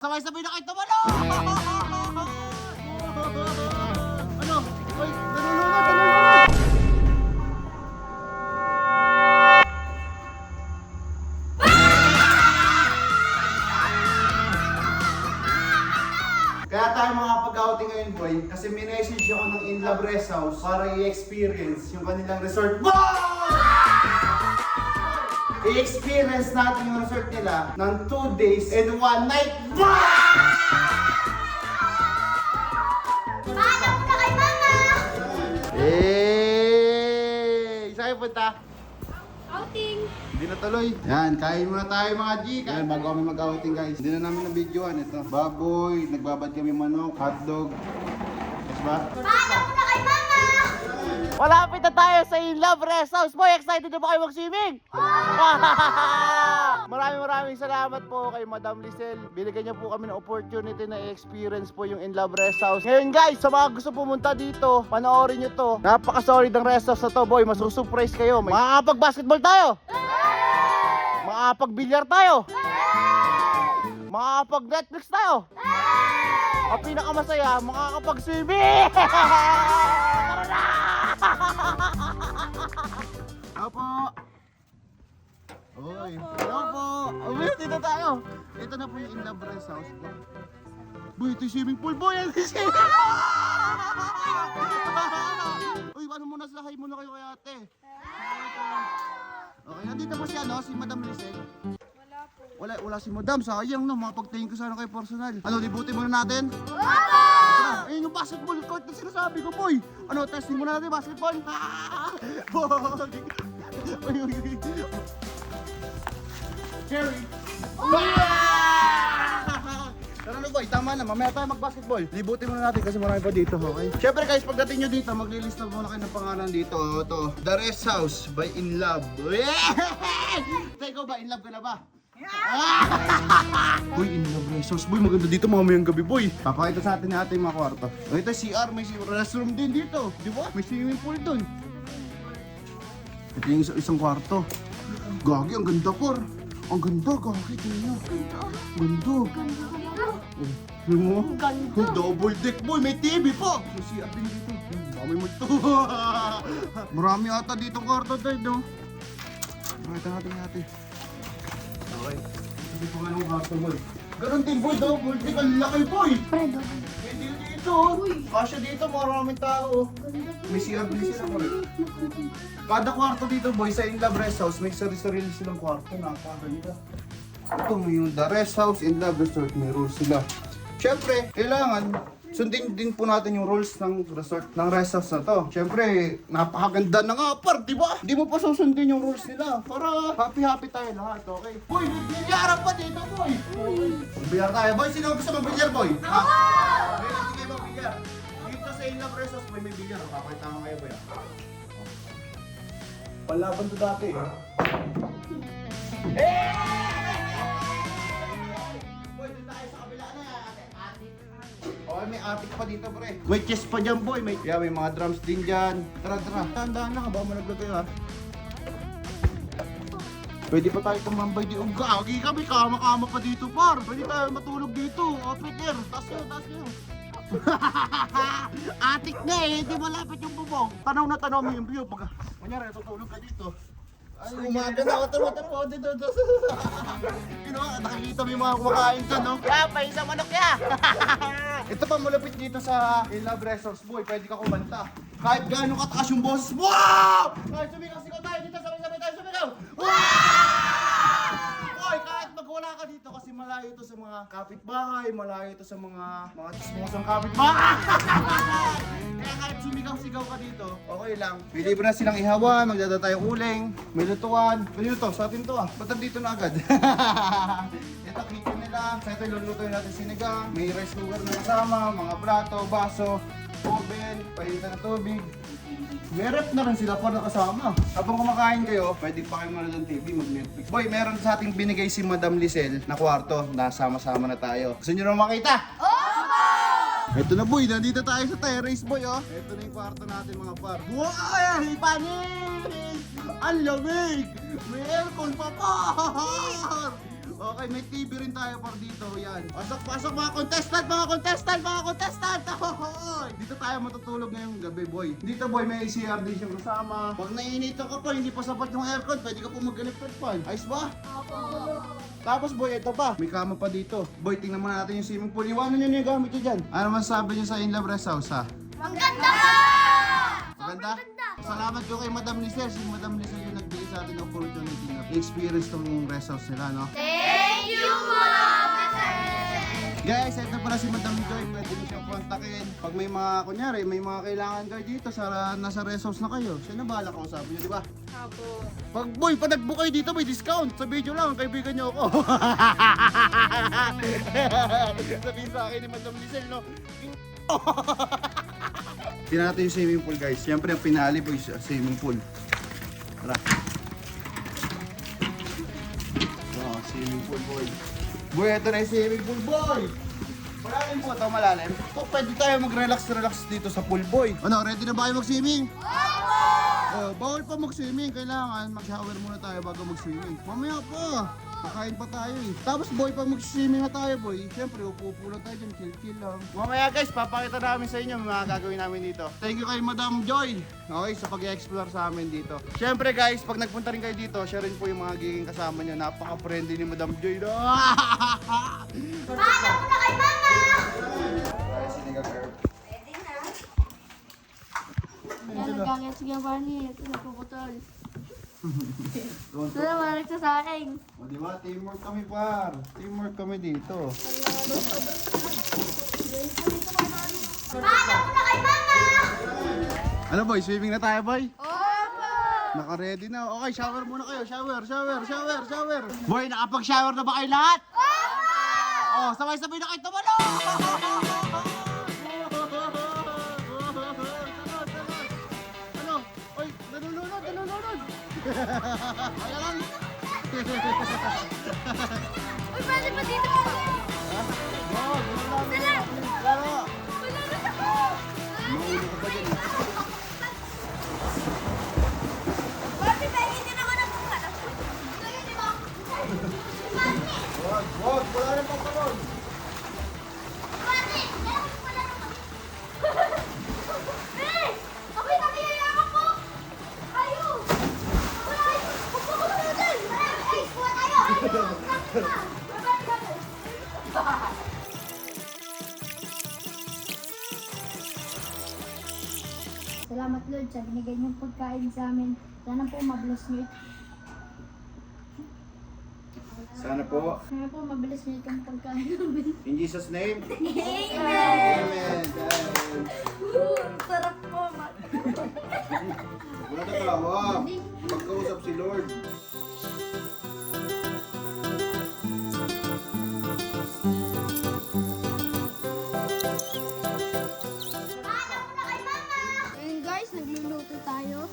Sabay-sabay na kayo tumalo! Ano? Ay, nalulunod! Kaya tayo mga pag-outing ngayon, boy, kasi minessage ako ng In Love Rest House para i-experience yung kanilang resort. I-experience natin yung resort nila ng 2 days and 1 night. Paalam mo na kay Mama! Saan kayo punta? Outing! Hindi na tuloy. Yan, kain muna tayo mga G. Yan, bago kami mag-outing guys. Hindi na namin na-videoan ito. Baboy, nagbabad kami manok, hotdog. Yes ba? Paalam mo na kay Mama! Malapit na tayo sa In Love Rest House. Boy, excited na ba kayo mag-swimming? Maraming salamat po kay Madam Lisel. Binigyan niyo po kami ng opportunity na i-experience po yung In Love Rest House. Ngayon guys, sa mga gusto pumunta dito, panoorin niyo to. Napaka-solid ng rest house na to, boy. Masusurprise kayo. Makakapag-basketball tayo. Makakapag-bilyar tayo. Makakapag-Netflix tayo. Ang pinakamasaya, makakapag-swimming. Tara na! Opo. Oy, opo. Oy, dito tayo. Ito na po yung In Love Rest House. Boy, ito yung swimming pool. Boy, ito yung swimming pool. Uy, paano muna salahay muna kayo kay ate? Okay, nandito po siya, no? Si Madam Lisel. Wala si Madam. Sayang, no? Mapagtingin ko sana kayo personal. Ano, libutin muna natin? Ayun yung basketball court na sinasabi ko, boy. Ano, testing muna natin basketball. Cherry. Tara na, boy, tama na. Mamaya tayo mag-basketball. Libutin muna natin kasi marami pa dito, okay? Siyempre guys, pagdating nyo dito, maglilista muna kayo ng pangalan dito. Ito, The Rest House by In Love. Ikaw ba, in love ka na ba? Boy, In Love Rest House. Boy, maganda dito mamayang gabi, boy. Papakita sa atin ni ate yung mga kwarto. Ito, CR, may restroom din dito. Di ba? May swimming pool dun. Ito yung isang kwarto. Gagi, ang ganda, por. Ang ganda, gagi. Tingnan nyo. Ganda. Tingnan mo. Double deck, boy. May TV pa. May CR din dito. May multo. Marami ata dito kwarto tayo, no? Pakita natin natin. Okay. Hindi pa nga nung kwarto, boy. Ganon din, boy. Double deck. Ang laki, boy. May deal dito. Kasya dito, maraming tao. May CR din sila, boy. Kada kwarto dito, boy, sa In Love Rest House, may sarili silang kwarto. Napakaganda. Ito, may yung The Rest House, In Love Resort, may rules sila. Siyempre, kailangan sundin din po natin yung rules ng resort, ng rest house na to. Siyempre, napakaganda na nga, par, di ba? Di mo pa susundin yung rules nila para happy-happy tayo lahat, okay? Boy, may bilyara pa dito, boy! Bilyar tayo. Boy, sino gusto mag-bilyar, boy? Ha? Boy, hindi kayo mag-bilyar. Dito sa In Love Rest House, boy, may bilyar. Pakita mo kayo, boy. Palaban to dati, ha? Boy, dito tayo sa kabila na, atik. Okay, may atik pa dito, pre. May chest pa dyan, boy. May mga drums din dyan. Tara. Tandaan lang, ba malaglag kayo, ha? Pwede pa tayo tumambay dito. Gagi kami, kama-kama pa dito, par. Pwede tayo matulog dito. Operator, taas nyo. Atik na eh, di malapit yung bubong. Tanaw na tanaw mo yung view. Pag kunyari, tutulog ka dito. Ay, umaga na ako, taro, dito. Nakikita mo yung mga kumakain dyan, no? Kaya, pa isang manok ya! Ito pa, malapit dito sa In Love Rest House, boy. Pwede ka kumanta. Kahit gaano kataas yung boses mo. Wow! Kahit sumigaw tayo dito, sabay-sabay tayo sumigaw. Wow! Boy, kahit magwala ka dito kasi malayo ito sa mga kapitbahay, malayo ito sa mga chismosang kapitbahay. Kaya kahit sumigaw-sigaw ka dito, okay lang. May libre na silang ihawan, magdada tayo uling, may lutuan. Ano to? Sa atin to ah. Ba't dito na agad? Ito, kitchen nila. Sa ito, lulutuin natin sinigang. May rice cooker na kasama, mga plato, baso, oven, pahinta na tubig. May rep na rin sila para kasama. Habang kumakain kayo, pwede pa kayo manood ng TV, mag-Netflix. Boy, meron sa ating binigay si Madam Lisel na kwarto na sama-sama na tayo. Gusto nyo na makita? Ito na, boy, nandito tayo sa terrace, boy, oh. Ito na yung kwarto natin, mga par. Wow! Panis! Ang lamig! May aircon pa, par! Okay, may TV rin tayo par dito. Yan. Pasok mga contestant, mga contestant, mga contestant. Hoy! Dito tayo matutulog ngayong gabi, boy. Dito, boy, may CR din siyang kasama. Pag nainitan ka pa, hindi pa sapat yung aircon, pwede ka po mag-electric fan. Ayos ba? Tapos, boy, ito pa. May kama pa dito. Boy, tingnan muna natin yung swimming pool. Iwanan nyo na yung gamit nyo dyan. Ano man sabi nyo sa In Love Rest House, ha? Ang ganda! Maganda? Salamat ko kay Madam Lisa. Si Madam Lisa yung nagbigay sa atin ng opportunity na experience tong rest house nila, no? Thank you, Mom! Guys, ito pala si Madam Joy. Pwede nyo siyang kontakin. Pag may mga, kunyari, may mga kailangan kayo dito sa nasa rest house na kayo. Siya na bahala kausapin nyo, di ba? Apo. Pag nag-book kayo dito, may discount. Sa video lang, kaibigan nyo ako. Sabihin sa akin ni Madam Lisa, no? Tingnan natin yung swimming pool, guys. Siyempre, ang pinali po yung swimming pool. Tara. Oh, swimming pool, boy. Boy, ito na yung swimming pool, boy! Malalim po ito, malalim. So, pwede tayo mag-relax dito sa pool, boy. Ano, ready na ba kayo mag-swimming? Oh, bawal pa mag-swimming. Kailangan mag-shower muna tayo bago mag-swimming. Mamaya pa. Kakain pa tayo eh. Tapos boy, pag mag-swimming na tayo boy, syempre upo-upo lang tayo dyan, chill-chill lang. Mamaya guys, papakita namin sa inyo mga gagawin namin dito. Thank you kay Madam Joy, okay, sa pag-explore sa amin dito. Syempre guys, pag nagpunta rin kayo dito, siya rin po yung mga giging kasama nyo. Napaka-friendly ni Madam Joy. No? Paano mo na kay Mama? Yan, nagkakit si Giovanni. Ito na puputol. Ito na, marik sa akin. O diba, teamwork kami par. Teamwork kami dito. Paano mo na kay Mama? Ano boy, swimming na tayo boy? Opo! Naka-ready na. Okay, shower muna kayo. Shower. Boy, nakapag-shower na ba kayo lahat? Opo! Oh, sabay-sabay na kayo tumalon! Ano? Oy, nalulunod! Kaya lang! Uy, pwede pa dito po? Dala! Laro! Wala na ako! Maulo ka pa dyan eh. Pwede ba? Hindi na ako napunta. Ngayon, di ba? Mami! Wag! Wala rin pagkalon! Mami! Wala naman. Eh! Ako'y nakiyayakap po! Ayaw! Wala kayo! Huwag ko na dyan! Ay, kuha tayo! Ayaw! Bakit ba? Babalik kami. Salamat Lord sa binigay niyong pagkain sa amin. Sana po mabless niyo ito. Sana po. Sana po mabless niyo itong pagkain namin. In Jesus' name. Amen! Amen. Sarap po, Wala na tawa. Magkausap si Lord. Paano mo na kay Mama? Ayun guys, nagluluto tayo.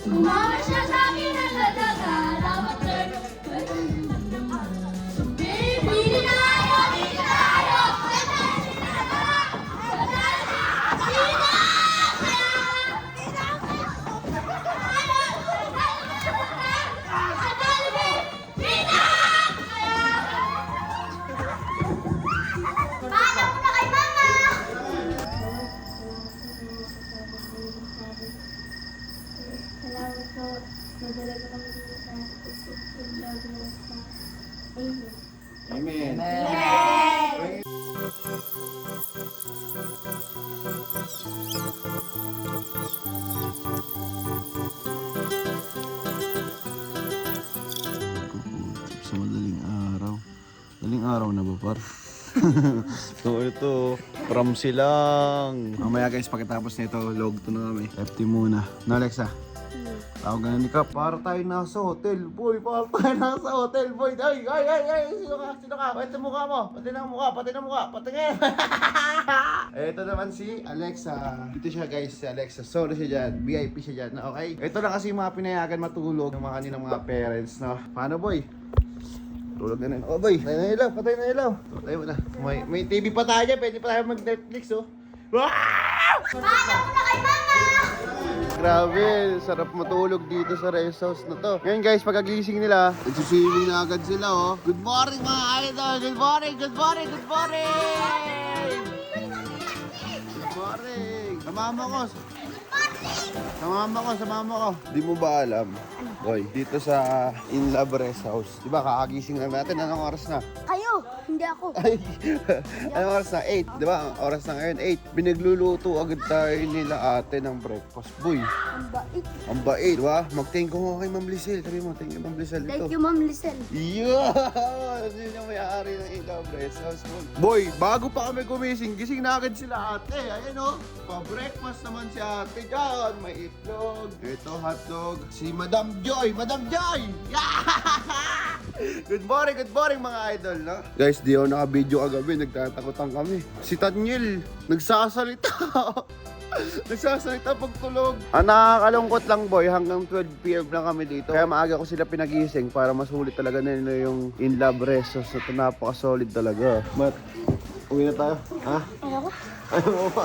Sumama siya sa akin ang nagdadalawa, sir. Baby, tayo! Paano mo na kay Mama? Salamat po. Madala ko kami dito sa Amen. Amen. Sa madaling araw. Daling araw na ba par? So ito, from silang. Mamaya guys, pagkatapos nito, log to na kami. FT muna. No, Alexa? Tawag ganun ni Kap, para tayo nasa hotel, boy. Para tayo nasa hotel, boy. Ay! Sino ka? Sino ka? Pati ang mukha mo. Pati ng mukha. Pati ng mukha. Patingin. Ito naman si Alexa. Dito siya guys, si Alexa. Solo siya dyan. VIP siya dyan. Okay? Ito lang kasi yung mga pinayagan matulog ng mga kanilang mga parents, no? Paano, boy? Tulog na rin. Oh, boy. Patay na ilaw. Patay na ilaw. Patay mo na. May TV pa tayo dyan. Pwede pa tayo mag-Netflix, oh. Wow! Paano ko na kay mama? Grabe, sarap matulog dito sa rest house na to. Ngayon guys, pagkagising nila, nagsiswimming na agad sila, oh. Good morning mga idol! Good morning! Good morning! Good morning! Good morning! Samama ko! Samama ko! Di mo ba alam, boy, dito sa In Love Rest House, di ba kakagising lang natin, anong oras na? Kayo, hindi ako. Ay, anong oras na? 8, di ba? Ang oras na ngayon, 8. Binagluluto agad tayo nila ate ng breakfast, boy. Ang bait. Ang bait, di ba? Mag-thank you kay Ma'am Lisel. Sabi mo, thank you Ma'am Lisel dito. Thank you, Ma'am Lisel. Yeah! Yun yung may-ari ng In Love Rest House, boy. Bago pa kami gumising, gising na agad sila ate. Ayan o, pa-breakfast naman si ate dyan. May itlog, ito hotdog. Si Madam Joy! Madam Joy! Good morning mga idol, no? Guys, di ako naka-video kagabi, nagtatakutan kami. Si Tanyel, nagsasalita. Nagsasalita pag tulog. Ang nakakalungkot lang boy, hanggang 12 PM lang kami dito. Kaya maaga ko sila pinagising para masulit talaga nila yung In Love Rest House. Ito napaka-solid talaga. Mat, uwi na tayo. Ha? Ano ko? Ayaw mo pa.